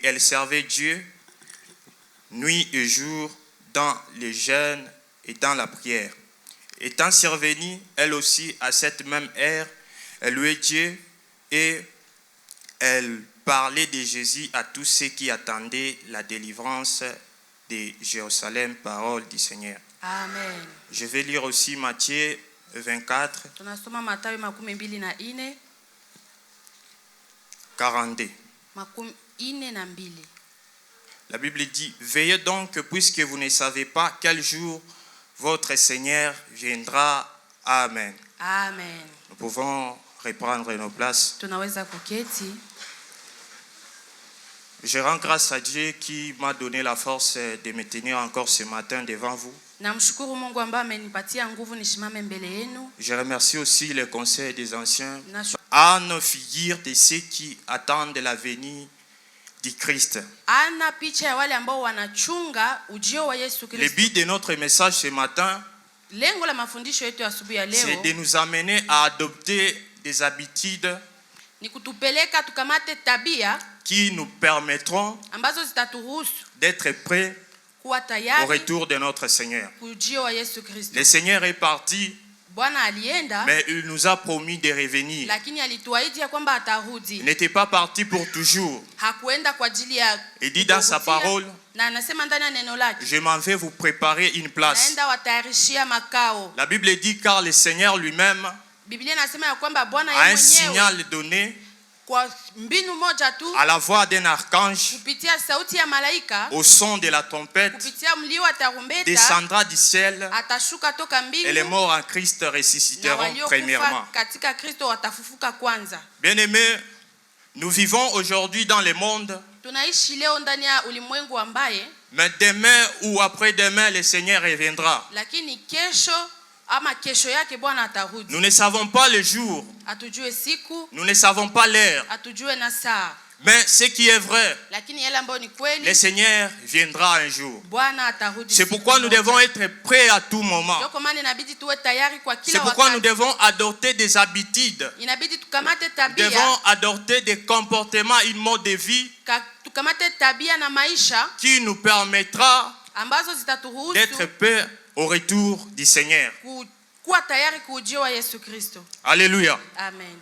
et elle servait Dieu nuit et jour dans le jeûne et dans la prière. Étant survenue, elle aussi, à cette même heure, elle louait Dieu et elle parlait de Jésus à tous ceux qui attendaient la délivrance de Jérusalem, parole du Seigneur. Amen. Je vais lire aussi Matthieu 24, Tunasoma Mathayo 24 42. 42. La Bible dit, veillez donc puisque vous ne savez pas quel jour votre Seigneur viendra. Amen. Amen. Nous pouvons reprendre nos places. Tunaweza kuketi. Je rends grâce à Dieu qui m'a donné la force de me tenir encore ce matin devant vous. Namshukuru Mungu ambaye amenipatia nguvu nisimame mbele yenu. Je remercie aussi le conseil des anciens à nos figures de ceux qui attendent la venue du Christ. Ana picha ya wale ambao wanachunga ujio wa Yesu Kristo. Le but de notre message ce matin, Lengo la mafundisho yetu asubuhi ya leo c'est de nous amener à adopter des habitudes ni kutupeleka tukamate tabia qui nous permettront ambazo zitaturuhusu d'être prêts kuwa au tayari retour de notre Seigneur. ujio wa Yesu Kristo. Le Seigneur est parti, Bwana alienda, mais il nous a promis de revenir. lakini alituahidi ya kwamba Il atarudi. n'était pas parti pour toujours. Hakuenda kwa ajili ya Il dit dans sa parole, na anasema ndani ya neno lake, je m'en vais vous préparer une place. naenda watayarishia makao. La Bible dit car le Seigneur lui-même Biblia inasema ya kwamba Bwana a yeye un mwenyewe signal donné kwa mbinu moja tu, à la voix d'un archange, kupitia sauti ya malaika, au son de la trompette, kupitia mlio wa tarumbeta, descendra du ciel atashuka toka et les mbingu, morts en Christ na ressusciteront premièrement. waliokufa katika Kristo watafufuka kwanza. Bien-aimés, nous vivons aujourd'hui dans le monde, Tunaishi leo ndani ya ulimwengu ambaye, mais demain ou après-demain, le Seigneur reviendra. lakini kesho ama kesho yake Bwana atarudi. Nous ne savons pas le jour, Atujue siku, nous ne savons pas l'heure, atujue na saa, mais ce qui est vrai, lakini yale ambayo ni le kweli, Seigneur viendra un jour. Bwana atarudi. C'est pourquoi nous devons être prêts à tout moment. Ndio kwa maana inabidi tuwe tayari kwa C'est kila pourquoi nous wakati. devons adopter des habitudes. Inabidi tukamate Nous tabia, devons adopter des comportements, une mode de vie tukamate tabia na maisha qui nous permettra ambazo zitaturuhusu d'être prêts au retour du Seigneur. kuwa tayari kuujio wa Yesu Kristo. Alléluia. Amen.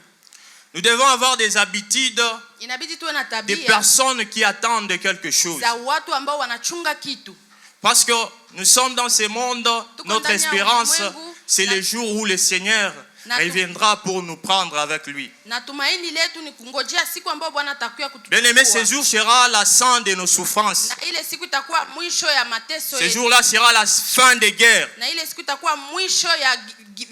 Nous devons avoir des habitudes Inabidi tuwe na de tabia personnes qui attendent quelque chose. za watu ambao wanachunga kitu. Parce que nous sommes dans ce monde, notre espérance, c'est le jour où le Seigneur reviendra pour nous prendre avec lui. Na tumaini letu ni kungojea siku ambayo Bwana atakuja kutuchukua. Bien-aimé, ce jour sera la fin de nos souffrances. Na ile siku itakuwa mwisho ya mateso Ce yetu. jour-là sera la fin des guerres. Na ile siku itakuwa mwisho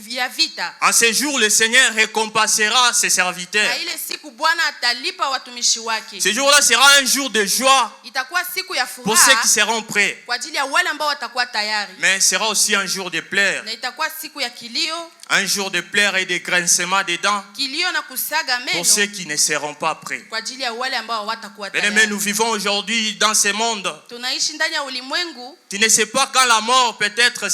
ya vita. En ce jour, le Seigneur récompensera ses serviteurs. Na ile siku Bwana atalipa watumishi wake. Ce jour-là sera un jour de joie Itakuwa siku ya pour ceux qui furaha seront prêts. kwa ajili ya wale ambao watakuwa tayari. Mais sera aussi un jour de pleurs. Na itakuwa siku ya kilio, Un jour de pleurs et de grincements des dents kilio na kusaga meno pour ceux qui ne seront pas prêts. kwa ajili ya wale ambao hawatakuwa Bien-aimés, tayari. nous vivons aujourd'hui dans ce monde. Tunaishi ndani ya ulimwengu, Tu ne sais pas quand la mort peut-être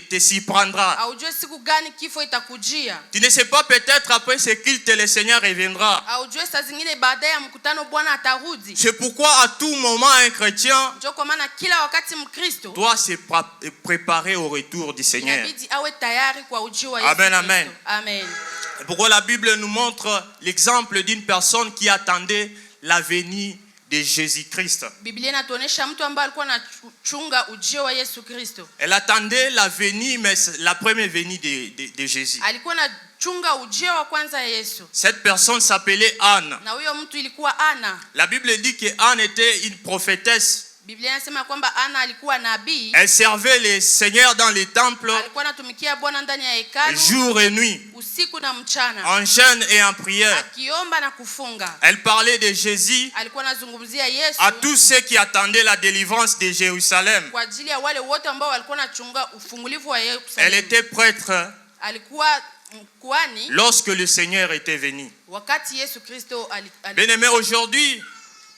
te s'y prendra. haujui siku gani kifo itakujia. Tu ne sais pas peut-être après ce culte le Seigneur reviendra. Haujui saa zingine baada ya mkutano Bwana atarudi. C'est pourquoi à tout moment un chrétien Ndio kwa maana kila wakati Mkristo doit se préparer au retour du Seigneur. inabidi awe tayari kwa ujio wa Yesu Amen, Kristo. amen. Amen. C'est pourquoi la Bible nous montre l'exemple d'une personne qui attendait la venue de Jésus-Christ. Biblia inatuonesha mtu ambaye alikuwa anachunga ujio wa Yesu Kristo. Elle attendait la venue, mais la première venue de Jésus. Alikuwa anachunga ujio wa kwanza ya Yesu. Cette personne s'appelait Anne. Na huyo mtu ilikuwa Ana. La Bible dit que Anne était une prophétesse. Biblia inasema kwamba Ana alikuwa nabii. Elle servait le Seigneur dans les temples Alikuwa anatumikia Bwana ndani ya hekalu jour et nuit, usiku na mchana, en jeûne et en prière. akiomba na kufunga. Elle parlait de Jésus Alikuwa anazungumzia Yesu à tous ceux qui attendaient la délivrance de Jérusalem. kwa ajili ya wale wote ambao walikuwa wanachunga ufungulivu wa Elle Yerusalemu. était prêtre Alikuwa mkuhani lorsque le Seigneur était venu. wakati Yesu Kristo Bien-aimés, aujourd'hui,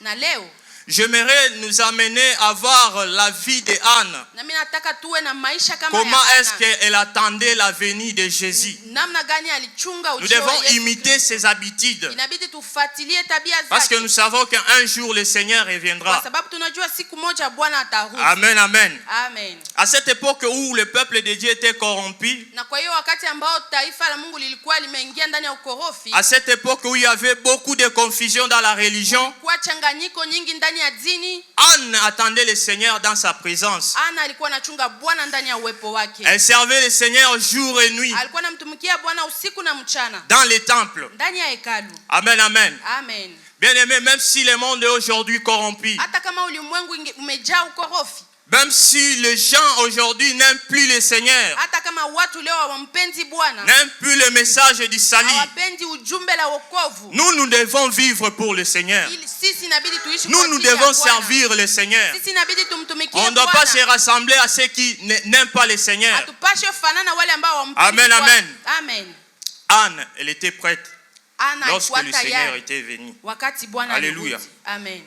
na leo J'aimerais nous amener à voir la vie de Anne. Na mimi nataka tuwe na maisha kama Comment ya est-ce Ana. qu'elle attendait la venue de Jésus? Namna gani alichunga Nous ujio wa devons Yesu imiter Kristo. ses habitudes. Inabidi tufuatilie tabia Parce que zake. nous savons qu'un jour le Seigneur Kwa reviendra. sababu tunajua siku moja Bwana atarudi. Amen, amen. Amen. À cette époque où le peuple de Dieu était corrompu, Na kwa hiyo wakati ambao taifa la Mungu lilikuwa limeingia ndani ya ukorofi, à cette époque où il y avait beaucoup de confusion dans la religion, kwa changanyiko nyingi ndani ya dini, Anne attendait le Seigneur dans sa présence. Ana alikuwa anachunga Bwana ndani ya uwepo wake. Elle servait le Seigneur jour et nuit Alikuwa anamtumikia Bwana usiku na mchana dans les temples. ndani ya hekalu. Amen, amen. Amen. Bien aimé, même si le monde est aujourd'hui corrompu, Hata kama ulimwengu umejaa ukorofi, même si les gens aujourd'hui n'aiment plus le Seigneur, hata kama watu leo hawampendi Bwana, n'aiment plus le message du salut, hawapendi ujumbe la wokovu, nous devons vivre pour le Seigneur. sisi inabidi tuishi kwa Nous ajili ya devons Bwana. servir le Seigneur. Sisi inabidi tumtumikie On ne doit pas se Bwana. rassembler à ceux qui n'aiment pas le Seigneur. Hatupashe fanana wale ambao hawampendi Amen, Bwana. amen. Amen. Anne, elle était prête Ana lorsque alikuwa le Seigneur tayari était venu. wakati Bwana Alléluia. alirudi. Amen.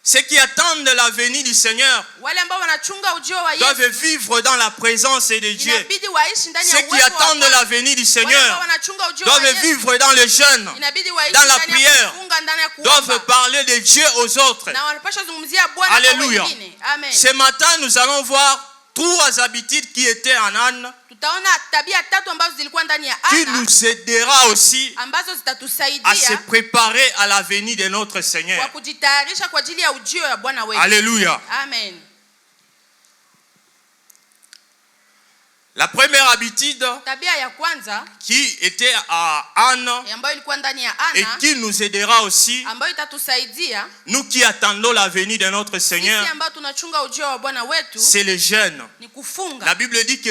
Ceux qui attendent la venue du Seigneur Wale ambao wanachunga ujio wa doivent Yesu vivre dans la présence de Dieu. inabidi waishi ndani ya Ceux qui uwepo wa attendent Bwana. la venue du Wale ambao Seigneur wanachunga ujio wa doivent Yesu vivre dans le jeûne, inabidi waishi dans la ndani ya prière, kufunga, ndani ya doivent kuomba. parler de Dieu aux autres. Na wanapaswa zungumzia Bwana kwa Alléluia. wengine. Amen. Ce matin, nous allons voir trois habitudes qui étaient en Anne, Tutaona tabia tatu ambazo zilikuwa ndani ya qui Ana nous aidera aussi ambazo à se zitatusaidia préparer à la venue de notre kwa Seigneur. kujitayarisha kwa ajili ya ujio ya Bwana wetu. Alléluia. Amen. La première habitude Tabia ya kwanza qui était à Anne ambayo ilikuwa ndani ya et Ana qui nous aidera aussi, ambayo itatusaidia nous qui attendons la venue de notre Seigneur, sisi ambao tunachunga ujio wa Bwana wetu c'est le jeûne. ni kufunga. La Bible dit que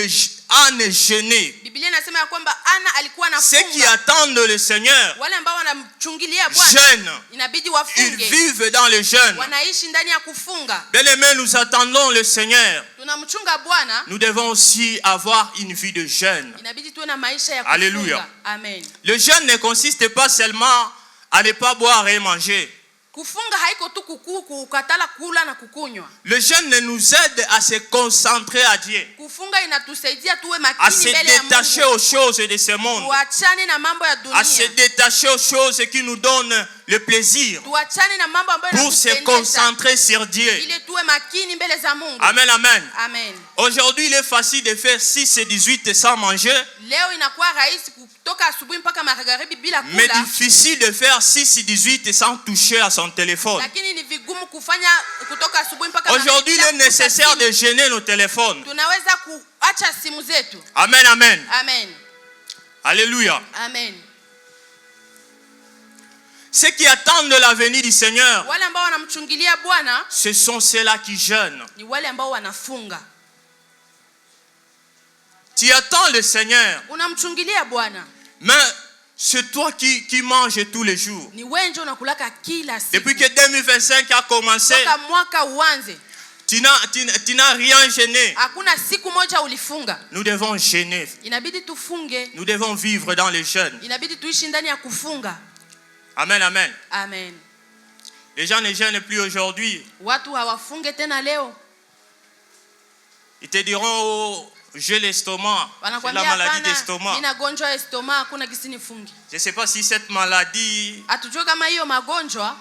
Anne jeûnait. Biblia inasema ya kwamba Ana alikuwa Ceux qui anafunga. attendent le Seigneur Wale ambao wanamchungilia Bwana jeûnent. inabidi Ils wafunge. vivent dans le jeûne. Wanaishi ndani ya kufunga. Bien-aimés, nous attendons le Seigneur. Tunamchunga Bwana, Nous devons aussi avoir une vie de jeûne. inabidi tuwe na maisha ya Alléluia. kufunga. Amen. Le jeûne ne consiste pas seulement à ne pas boire et manger. Kufunga haiko tu kukatala kula na kukunywa. Le jeûne nous aide à se concentrer à Dieu, Kufunga inatusaidia tuwe à makini se mbele ya détacher Mungu. aux choses de ce monde, Tuachane na mambo ya à se dunia. détacher aux choses qui nous donnent le plaisir, Tuachane na mambo ambayo pour se yanatupendeza. concentrer sur Dieu. Ili tuwe makini mbele za Mungu. Amen, amen. Amen. Aujourd'hui, il est facile de faire 6 et 18 sans manger, Leo inakuwa rahisi kutoka asubuhi mpaka magharibi bila mais kula. difficile de faire 6 et 18 sans toucher à son téléphone. Lakini ni vigumu kufanya kutoka asubuhi mpaka Aujourd'hui, il bila est kugusa nécessaire simu. de gêner nos téléphones. Tunaweza kuacha simu zetu. Amen, amen. Amen. Alléluia. Amen. Ceux qui attendent la venue du Seigneur, Wale ambao wanamchungilia Bwana ce sont ceux-là qui jeûnent. ni wale ambao wanafunga. Tu attends le Seigneur, Unamchungilia Bwana. mais c'est toi qui manges tous les jours. Ni wewe ndio unakulaka kila siku. Depuis que 2025 a commencé, Toka mwaka uanze, tu n'as rien gêné. hakuna siku moja ulifunga. Nous devons gêner. Inabidi tufunge. Nous devons vivre dans les jeûnes. Inabidi tuishi ndani ya kufunga. Amen, amen. Amen. Les gens ne gênent plus aujourd'hui. Watu hawafunge tena leo. Ils te diront, oh, j'ai l'estomac. J'ai la Wanakuambia maladie hapana, d'estomac. nina gonjwa ya estoma, hakuna kisi nifungi. Je ne sais pas si cette maladie, Hatujui kama hiyo magonjwa,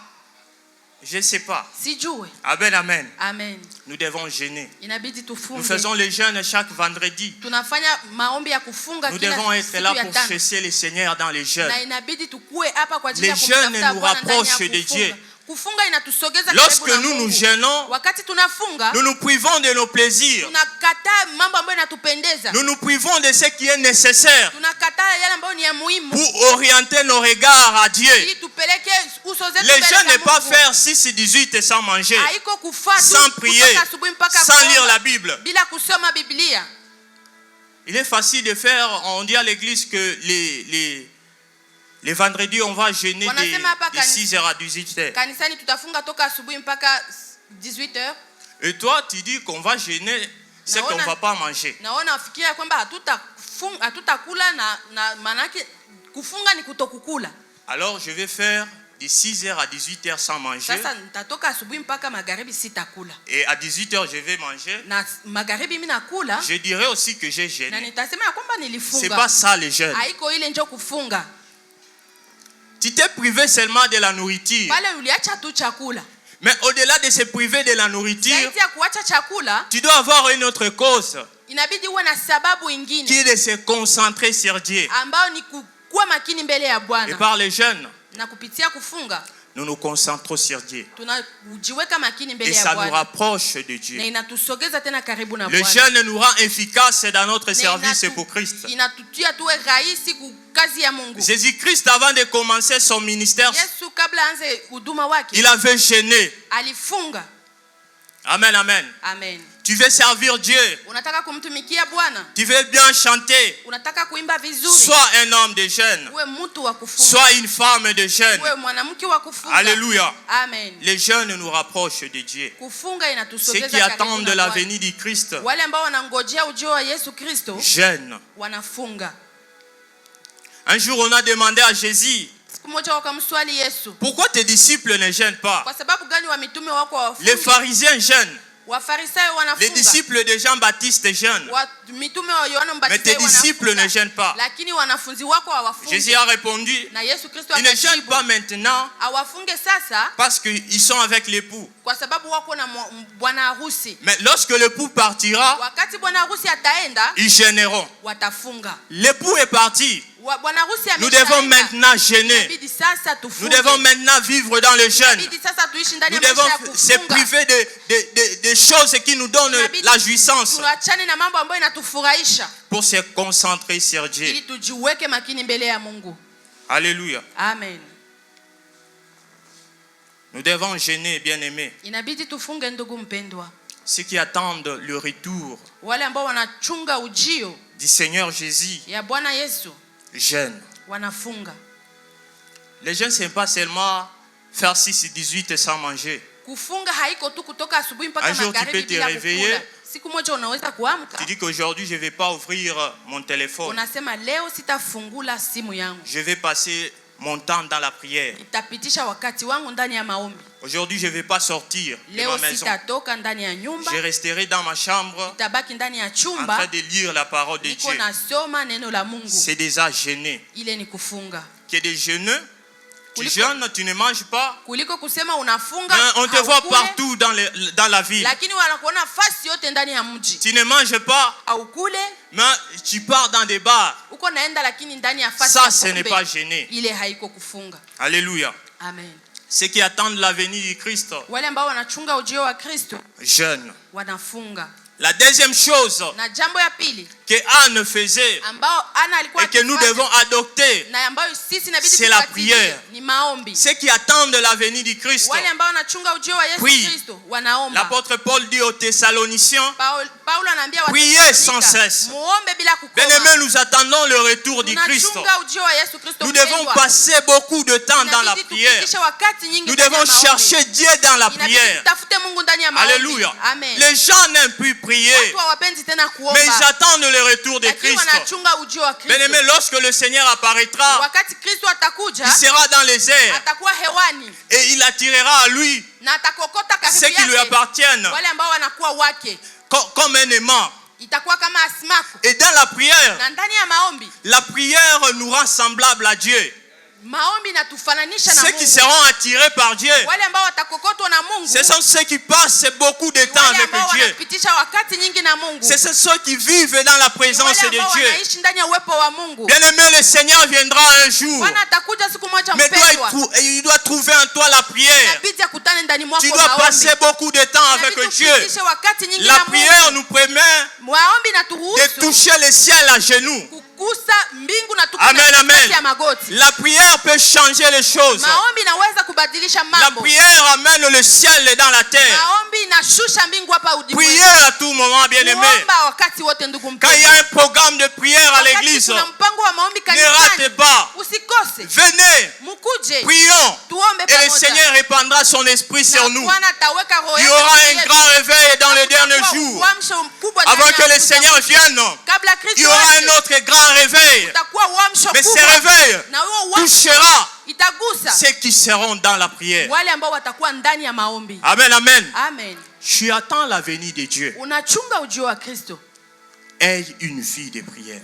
je ne sais pas. sijue. Amen, amen. Amen. Nous devons gêner. Inabidi Nous tufunge. faisons les jeûnes chaque vendredi. Tunafanya maombi ya kufunga Nous kila devons être siku là ya pour tano. chercher le Seigneur dans les jeûnes. Na inabidi tukue hapa kwa ajili ya Les jeûnes kumtafuta nous Bwana ndani ya rapprochent de kufunga. Dieu. Kufunga inatusogeza Lorsque karibu na nous nous Mungu. gênons, Wakati tunafunga, nous nous privons de nos plaisirs. tunakataa mambo ambayo yanatupendeza. Nous nous privons de ce qui est nécessaire Tunakataa yale ambayo ni ya muhimu pour orienter nos regards à Dieu. ili tupeleke uso zetu Les mbele jeûnes za n'est pas Mungu. faire 6 et 18 sans manger, Haiko kufaa tu sans prier, kutoka asubuhi mpaka sans lire kuomba, la Bible. bila kusoma Biblia. Il est facile de faire, on dit à l'église que les vendredis, on va jeûner Wanasema hapa de 6h à 18h. Kanisani tutafunga toka asubuhi mpaka 18h. Et toi, tu dis qu'on va jeûner, c'est qu'on ne va pas manger. Naona wafikiria kwamba hatutakula na manake kufunga ni kutokukula. Alors, je vais faire de 6h à 18h sans manger. Sasa nitatoka asubuhi mpaka magharibi sitakula. Et à 18h, je vais manger. Na magharibi mimi nakula. Je dirais aussi que j'ai Na jeûné. nitasema ya kwamba nilifunga. C'est pas ça le jeûne. Haiko ile ndio kufunga. Tu t'es privé seulement de la nourriture. Pale uliacha tu chakula. Mais au-delà de se priver de la nourriture, Zaidi ya kuacha chakula, tu dois avoir une autre cause inabidi uwe na sababu qui ingine est de se concentrer sur Dieu. ambao ni kuwa makini mbele ya Et Bwana. par les jeûnes, Na kupitia kufunga nous nous concentrons sur Dieu. tunajiweka makini mbele Et ya ça nous Bwana. rapproche de Na Dieu. inatusogeza tena karibu na Le Bwana. jeûne nous rend efficaces dans notre Na service pour Christ. Inatutia tuwe rahisi kazi ya Mungu. Jésus-Christ, avant de commencer son ministère, Yesu kabla anze huduma wake il avait jeûné. alifunga. Amen, amen. Amen. Tu veux servir Dieu. Unataka kumtumikia Bwana? Tu veux bien chanter. Unataka kuimba vizuri? Sois un homme de jeûne. Uwe mtu wa kufunga. Sois une femme de jeûne. Uwe mwanamke wa kufunga. Alléluia. Amen. Les jeûnes nous rapprochent de Dieu. Kufunga Ceux inatusogeza qui karibu attendent na la Bwana. venue du Christ Wale ambao wanangojea ujio wa Yesu Kristo jeûnent. wanafunga. Un jour, on a demandé à Jésus, Siku moja wakamswali Yesu, pourquoi tes disciples ne jeûnent pas? kwa sababu gani wa mitume wako Les hawafungi? pharisiens jeûnent. Wafarisayo Les wanafunga. disciples de Jean-Baptiste jeûnent. Mitume wa Yohana Mais tes Mbatizaji disciples wanafunga. ne jeûnent pas. Lakini wanafunzi wako hawafungi. Jésus a répondu, Na Yesu Kristo ils ne jeûnent akajibu, pas maintenant hawafunge sasa parce qu'ils sont avec l'époux. kwa sababu wako na bwana harusi. Mais lorsque l'époux partira, Wakati bwana harusi ataenda, ils jeûneront. watafunga. L'époux est parti. Bwana harusi Nous devons maintenant jeûner. Inabidi sasa tufunge. Nous devons maintenant vivre dans le jeûne. Inabidi sasa tuishi ndani Nous ya devons maisha ya se kufunga. priver de choses qui nous donnent Inabidi la jouissance tuachane na mambo ambayo inatufurahisha pour se concentrer sur ili Dieu. tujiweke makini mbele ya Mungu. Alléluia. Amen. Nous devons jeûner, bien-aimés. Inabidi tufunge ndugu mpendwa. Ceux qui attendent le retour Wale ambao wanachunga ujio du Seigneur Jésus ya Bwana Yesu jeûnent. wanafunga. Les jeûnes, ce n'est pas seulement faire 6-18 sans manger. Kufunga haiko tu kutoka asubuhi mpaka Un jour, tu magharibi peux te bila réveiller. kukula. Siku moja unaweza kuamka Tu dis qu'aujourd'hui, je ne vais pas ouvrir mon téléphone. unasema leo sitafungula simu yangu. Je vais passer mon temps dans la prière. Itapitisha wakati wangu ndani ya maombi. Aujourd'hui, je ne vais pas sortir de Leo ma maison. sitatoka ndani ya nyumba. Je resterai dans ma chambre Itabaki ndani ya en train chumba. de lire la parole de Niko Dieu. nasoma neno la Mungu. C'est déjà jeûner. Ile ni kufunga. Qui est des jeûneux, tu jeûnes, tu ne manges pas. Kuliko kusema unafunga. Mais on te voit haukule, partout dans la ville. lakini wanakuona fasi yote ndani ya mji. Tu ne manges pas, Haukule, mais tu pars dans des bars. uko naenda lakini ndani ya fasi Ça, ya ce n'est pombe. pas jeûner. Ile haiko kufunga. Alléluia. Amen. Ceux qui attendent la venue du Christ Wale ambao wanachunga ujio wa Kristo jeûnent. wanafunga. La deuxième chose Na jambo ya pili que Anne faisait ambao Ana alikuwa et que nous akifanya, devons adopter, na ambayo sisi inabidi c'est la tufuatilie, prière. ni maombi. ceux qui attendent la venue du Christ. Wale ambao wanachunga ujio wa Yesu Prie. Kristo wanaomba. L'apôtre Paul dit aux Thessaloniciens, Paulo anaambia priez Wathesalonika, sans cesse. muombe bila kukoma. bien-aimés, nous attendons le retour du Christ. Tunachunga ujio wa Yesu Kristo. Nous devons mpendwa. passer beaucoup de temps dans la Inabidi prière. tupitishe wakati nyingi Nous ndani ya devons maombi. chercher Dieu dans la Inabidi prière. tutafute Mungu ndani ya maombi. Alléluia. Amen. Les gens n'aiment plus prier, Watu hawapendi tena kuomba. mais ils attendent le retour de Lakini Christ. wanachunga ujio wa Kristo. Bien-aimés, lorsque le Seigneur apparaîtra, Wakati Kristo atakuja, il sera dans les airs atakuwa hewani et il attirera à lui na atakokota karibu ceux qui lui yake appartiennent wale ambao wanakuwa wake. comme un aimant. Itakuwa kama Asmako. Et dans la prière, Na ndani ya maombi, la prière nous rend semblables à Dieu. maombi inatufananisha na Ceux qui Mungu. seront attirés par Dieu, Wale ambao watakokotwa na Mungu, ce sont ceux qui passent beaucoup de temps wale avec ambao Dieu. wanapitisha wakati nyingi na Mungu. Ce sont ceux qui vivent dans la présence Wale de ambao Dieu. wanaishi ndani ya uwepo wa Mungu. Bien-aimé, le Seigneur viendra un jour. Bwana atakuja siku moja Mais mpendwa. il doit trouver en toi la prière. Inabidi akutane ndani mwako Tu dois maombi. passer beaucoup de temps avec Inabidi Dieu. tupitishe wakati nyingi La na prière Mungu. nous permet Maombi de naturuhusu toucher le ciel à genoux. kugusa mbingu na Amen, tukuna amen. ya magoti. La prière peut changer les choses. Maombi inaweza kubadilisha La mambo. prière amène le ciel dans la terre. Maombi inashusha mbingu hapa Priez ulimwenguni. à tout moment, bien-aimé. Kuomba wakati wote ndugu Quand il y mpendwa. a un programme de prière à Wakati l'église, kuna mpango wa maombi ne ratez kanisani, pas. usikose. Venez, Mukuje. prions. Tuombe Et le pamoja. Seigneur répandra son esprit Na sur nous. Bwana ataweka roho Il y yake aura ndani un yetu. grand réveil dans les derniers Kutakuwa jours. uamsho mkubwa ndani Avant ya que le siku za Seigneur mwisho. vienne, Kabla il y Kristo aura aje, un autre grand réveil. kutakuwa uamsho Mais ce kubwa. réveil Na huo uamsho touchera itagusa ceux qui seront dans la prière. wale ambao watakuwa ndani ya maombi. Amen, amen. Amen. Tu attends la venue de Dieu. Unachunga ujio wa Kristo. Aie une vie de prière.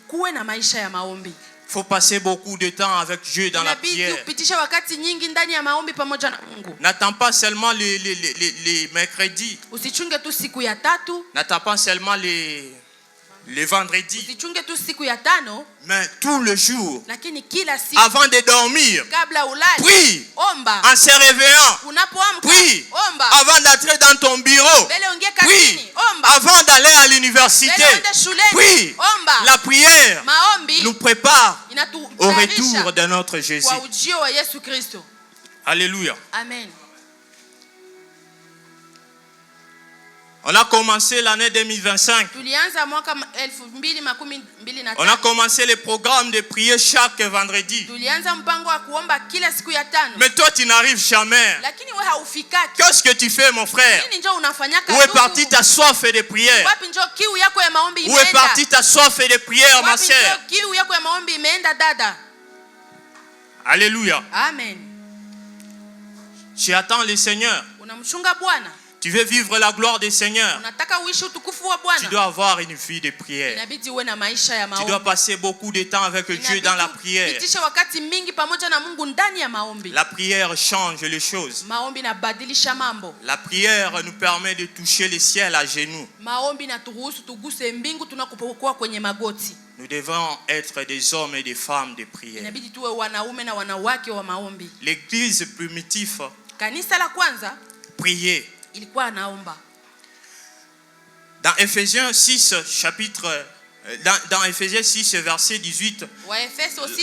Kuwe na maisha ya maombi. Faut passer beaucoup de temps avec Dieu dans la prière. Upitisha wakati nyingi ndani ya maombi pamoja na Mungu. N'attends pas seulement les mercredis. Usichunge tu siku ya tatu. N'attends pas seulement les vendredis. Usichunge tu siku ya tano. Mais tout le jour. Lakini kila siku. Avant de dormir. Kabla ulale. Prie. Omba. En se réveillant. Unapoamka. Prie. Omba. Avant d'entrer dans ton bureau. Prie. Omba. Avant d'aller à l'université. Prie. Omba. La prière maombi nous prépare au retour de notre Jésus. Kwa ujio wa Yesu Kristo. Alléluia. Amen. On a commencé l'année 2025. On a commencé les programmes de prière chaque vendredi. Mais toi, tu n'arrives jamais. Qu'est-ce que tu fais, mon frère? Où est partie ta soif de prière? Où est partie ta soif de prière, ma sœur? Alléluia. Amen. Tu attends le Seigneur. Tu veux vivre la gloire du Seigneur. Tu dois avoir une vie de prière. Tu dois passer beaucoup de temps avec Dieu dans la prière. La prière change les choses. La prière nous permet de toucher le ciel à genoux. Nous devons être des hommes et des femmes de prière. L'église primitive priait. Dans Ephésiens 6 chapitre dans Ephésiens 6 verset 18,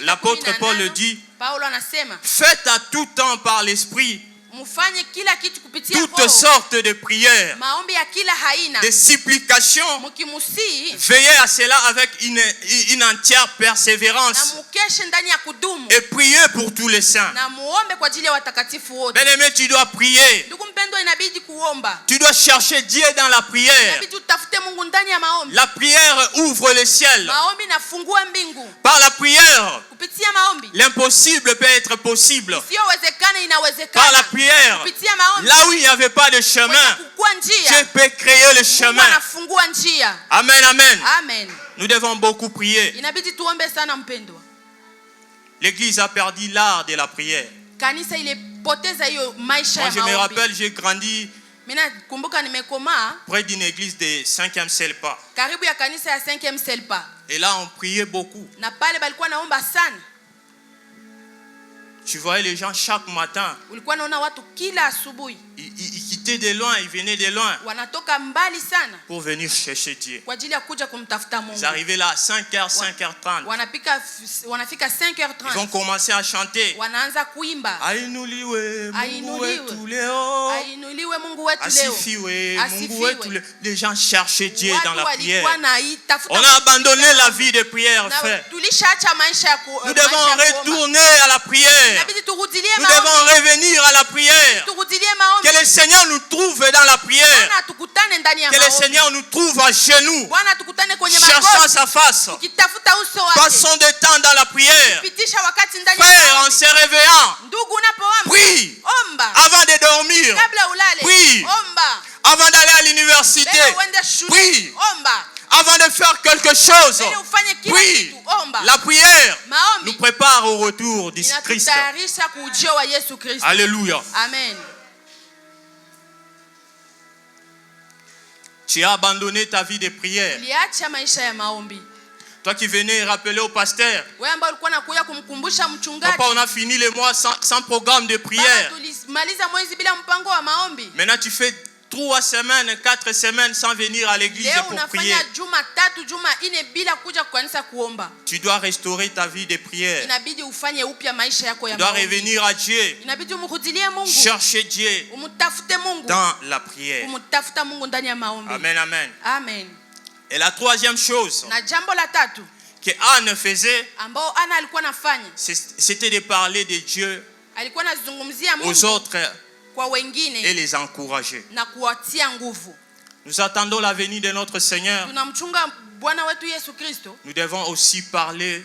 l'apôtre Paul dit: faites à tout temps par l'esprit toutes sortes de prières, de supplications. Veillez à cela avec une entière persévérance et priez pour tous les saints. Bien-aimé, tu dois prier. Tu dois chercher Dieu dans la prière. La prière ouvre le ciel. Par la prière, l'impossible peut être possible. Par la prière, là où il n'y avait pas de chemin, Dieu peut créer le chemin. Amen, amen. Nous devons beaucoup prier. L'église a perdu l'art de la prière. Moi, je me rappelle, j'ai grandi près d'une église de 5e Selpa. Et là, on priait beaucoup. Tu voyais les gens chaque matin. Ils quittaient de loin, ils venaient de loin pour venir chercher Dieu. Ils arrivaient là à 5h, 5h30. Ils vont commencer à chanter. Ainuliwe Mungu wetu leo. Asifiwe Mungu wetu leo. Les gens cherchaient Dieu dans la prière. On a abandonné la vie de prière, frère. Nous devons retourner à la prière. Nous devons revenir à la prière. Que le Seigneur nous trouve dans la prière. Que le Seigneur nous trouve à genoux, cherchant sa face. Passons de temps dans la prière. Frère, en se réveillant, prie. Avant de dormir, prie. Avant d'aller à l'université, prie. Avant de faire quelque chose, prie. La prière nous prépare au retour du Christ. Alléluia. Amen. Tu as abandonné ta vie de prière. Toi qui venais rappeler au pasteur: papa, on a fini le mois sans programme de prière. Maintenant tu fais 3 semaines, 4 semaines sans venir à l'église pour prier. Tu dois restaurer ta vie de prière. Tu dois revenir à Dieu. Chercher Dieu dans la prière. Amen, amen. Amen. Et la troisième chose que Anne faisait, c'était de parler de Dieu aux autres et les encourager. Nous attendons la venue de notre Seigneur. Nous devons aussi parler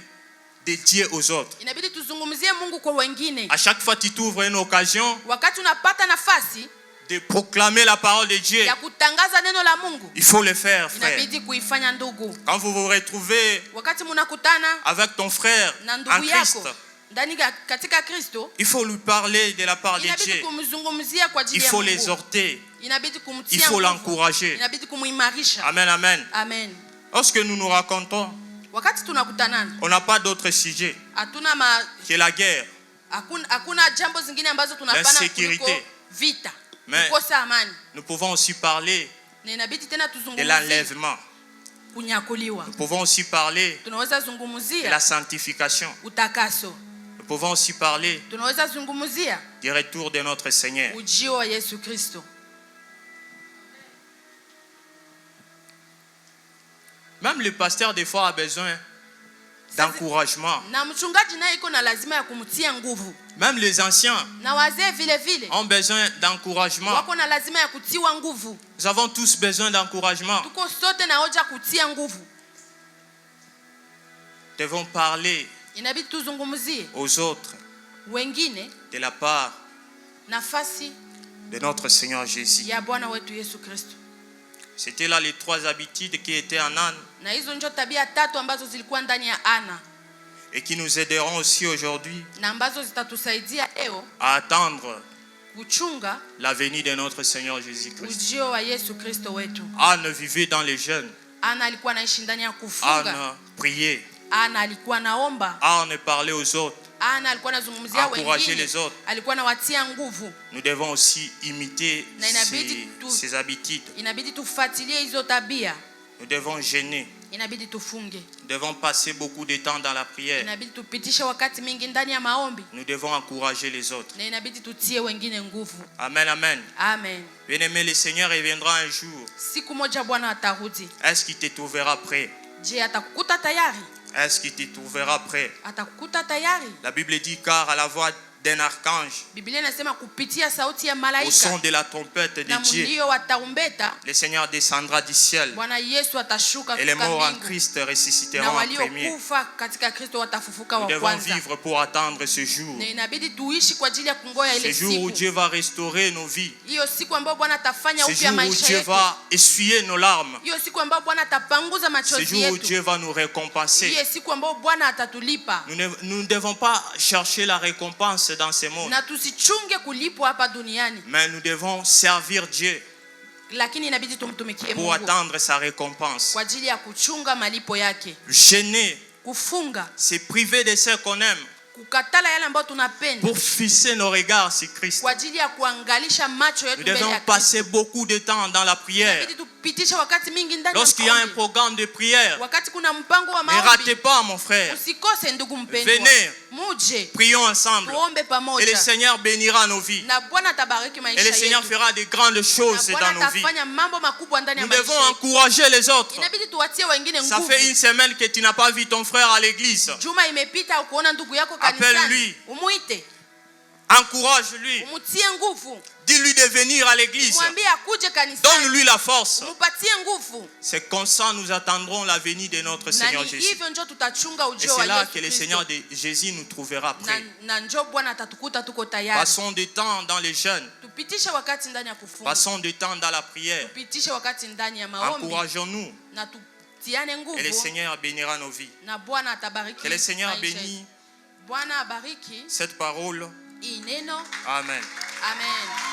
dédié aux autres. Inabidi tuzungumzie Mungu kwa wengine. À chaque fois que tu t'ouvres une occasion Wakati unapata nafasi de proclamer la parole de Dieu, ya kutangaza neno la Mungu, il faut le faire, frère. inabidi kuifanya ndugu. Quand vous vous retrouvez Wakati mnakutana avec ton frère na en ndugu Christ, yako ndani katika Kristo, il faut lui parler de la part de inabidi Dieu. kumzungumzia kwa ajili Il ya faut Mungu. l'exhorter. Inabidi Il kumtia faut nguvu. l'encourager. Inabidi kumuimarisha. Amen, amen. Amen. Lorsque nous nous racontons, Wakati tunakutanana, on n'a pas d'autre sujet hatuna que la guerre. hakuna jambo zingine ambazo tunapana L'insécurité. kuliko vita, Mais kukosa amani. nous pouvons aussi parler Na inabidi tena de tuzungumzie l'enlèvement. kunyakuliwa. Nous pouvons aussi parler Tunaweza de zungumzia la sanctification. utakaso. Nous pouvons aussi parler Tunaweza zungumzia du retour de notre Seigneur. ujio wa Yesu Kristo. Même le pasteur, des fois, a besoin d'encouragement. Na mchungaji naye iko na lazima ya kumtia nguvu. Même les anciens Na wazee vile vile ont besoin d'encouragement. wako na lazima ya kutiwa nguvu. Nous avons tous besoin d'encouragement. Tuko sote na hoja kutia nguvu. Nous devons parler Inabidi tuzungumzie aux autres wengine de la part nafasi de notre Seigneur Jésus. ya Bwana wetu Yesu Kristo. C'était là les 3 habitudes qui étaient en Anne Na hizo ndio tabia tatu ambazo zilikuwa ndani ya Ana et qui nous aideront aussi aujourd'hui na ambazo zitatusaidia leo à attendre kuchunga la venue de notre Seigneur Jésus-Christ. ujio wa Yesu Kristo wetu. Anne vivait dans les jeûnes. Ana alikuwa anaishi ndani ya kufunga. Anne priait. Ana alikuwa naomba. Anne parlait aux autres. Ana alikuwa anazungumzia Encourager wengine. les autres. Alikuwa anawatia nguvu. Nous devons aussi imiter Na inabidi ces habitudes. Inabidi tufuatilie hizo tabia. Nous devons jeûner. Inabidi tufunge. Nous devons passer beaucoup de temps dans la prière. Inabidi tupitishe wakati mingi ndani ya maombi. Nous devons encourager les autres. Na inabidi tutie wengine nguvu. Amen, amen. Amen. Bien-aimé, le Seigneur reviendra un jour. Siku moja Bwana atarudi. Est-ce qu'il te trouvera prêt? Je, atakukuta tayari? Est-ce qu'il te trouvera prêt? Atakukuta tayari? La Bible dit car à la voix d'un archange, Biblia inasema kupitia sauti ya au malaika son de la trompette de na Dieu, mlio wa tarumbeta, le Seigneur descendra du ciel Bwana Yesu atashuka et les kutoka morts en mbingu. Christ Na ressusciteront en premier. waliokufa katika Kristo watafufuka Nous wa devons kwanza. vivre pour attendre ce jour. Na inabidi tuishi kwa ajili ya kungoja Ce ile jour où siku. Dieu va restaurer nos vies. Hiyo siku ambayo Bwana atafanya Ce upya jour où maisha Dieu yetu. va essuyer nos larmes. Hiyo siku ambayo Bwana atapanguza Ce machozi jour où yetu. Dieu va nous récompenser. Hiyo siku ambayo Bwana atatulipa. Nous ne devons pas chercher la récompense dans ce monde, Na tusichunge kulipwa hapa duniani, mais nous devons servir Dieu lakini inabidi tumtumikie pour Mungu attendre sa récompense. kwa ajili ya kuchunga malipo yake. Gêner, Kufunga, c'est priver de ceux qu'on aime kukatala yale ambayo tunapenda pour fixer nos regards sur Christ. kwa ajili ya kuangalisha macho yetu Nous mbele devons ya Kristo. passer beaucoup de temps dans la prière. Inabidi tupitishe wakati mingi ndani ya Lorsqu'il y a un maombi. programme de prière, Wakati kuna mpango wa ne ratez maombi, pas, mon frère. usikose ndugu mpendwa. Venez. Muje Prions ensemble tuombe et le pamoja, Seigneur bénira nos vies. na Bwana atabariki Et maisha le Seigneur yetu. fera de grandes Na choses Bwana dans nos vies. atafanya mambo makubwa ndani ya Nous maisha devons yetu. encourager les autres. Inabidi tuwatie wengine Ça nguvu. fait une semaine que tu n'as pas vu ton frère à l'église. Juma imepita ukuona ndugu yako Appelle-lui. kanisani, umuite, Encourage-lui. umutie nguvu, Dis-lui de venir à l'église. mwambie akuje kanisani, Donne-lui la force. umupatie nguvu. C'est comme ça nous attendrons la venue de notre Na Seigneur ni Jésus. hivyo ndio tutachunga Et ujio c'est wa là Yesu que le Kristo. Seigneur de Jésus nous trouvera Na, prêts. na njoo Bwana atatukuta tuko tayari. Passons du temps dans les jeûnes. Tupitishe wakati ndani ya kufunga, Passons du temps dans la prière. tupitishe wakati ndani ya maombi, Encourageons-nous. na tutiane nguvu, Et le Seigneur bénira nos vies. na Bwana atabariki Que le Seigneur maisha yetu. bénisse Bwana abariki cette parole. hii neno. Amen. Amen.